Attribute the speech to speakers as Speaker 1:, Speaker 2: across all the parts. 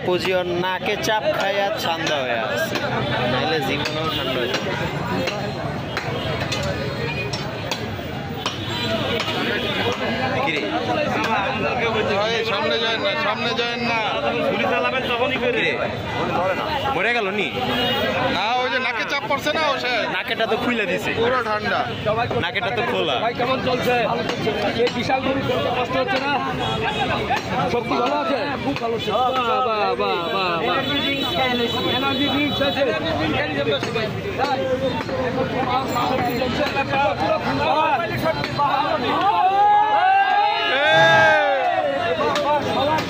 Speaker 1: পুজিওর নাকে চাপ খাইয়া ঠান্ডা হয়ে আছে, নাহলে জীবনেও ঠান্ডা হয়ে যাবে।
Speaker 2: সামনে যায় না, সামনে যায় না,
Speaker 1: মরে গেল নি
Speaker 2: না ওই যে নাকে চাপ পড়ছে না, ও
Speaker 1: নাকেটা তো খুলে দিছে,
Speaker 2: পুরো ঠান্ডা,
Speaker 1: নাকেটা তো খোলা।
Speaker 3: কেমন চলছে? এই বিশাল গরু চলতে কষ্ট হচ্ছে না? শক্তি ভালো আছে? খুব ভালো। এনার্জি ড্রিঙ্কস আছে।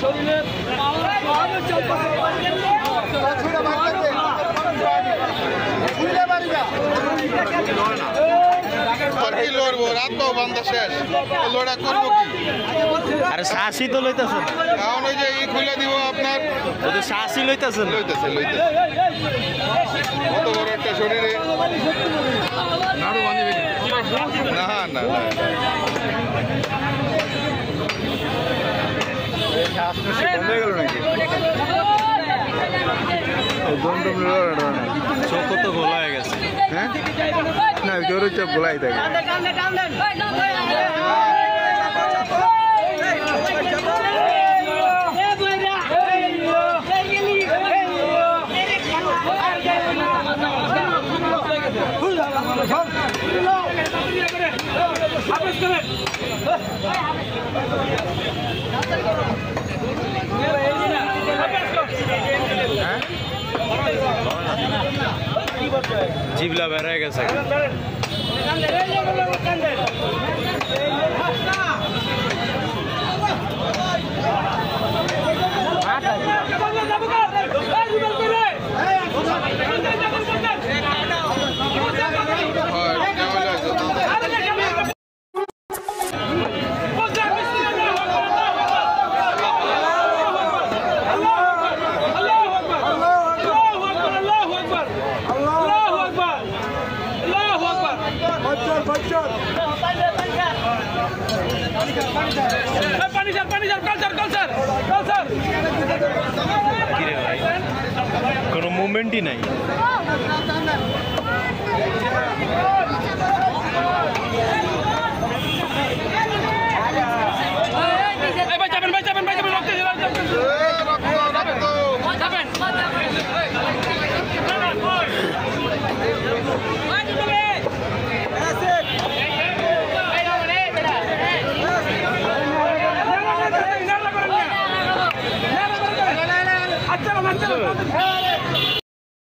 Speaker 3: শরীরে
Speaker 2: কি লড়বো, রাত তো বান্ধা শেষ, লড়া করবো কি?
Speaker 1: আরে শ্বাসই তো লইতেছেন,
Speaker 2: এখন ওই যে খুলে দিব আপনার,
Speaker 1: ওই তো শ্বাসই লইতেছেন।
Speaker 2: লইতেছে কত বড় একটা শরীরে, না না বন্ধ হয়ে গেল নাকি?
Speaker 1: চোখ তো গোলা হয়ে গেছে।
Speaker 2: হ্যাঁ না, জোরের চোখ গোলাই থাকে।
Speaker 1: জিবলা বের হয়ে গেছে। কোনো মুভমেন্টই নাই।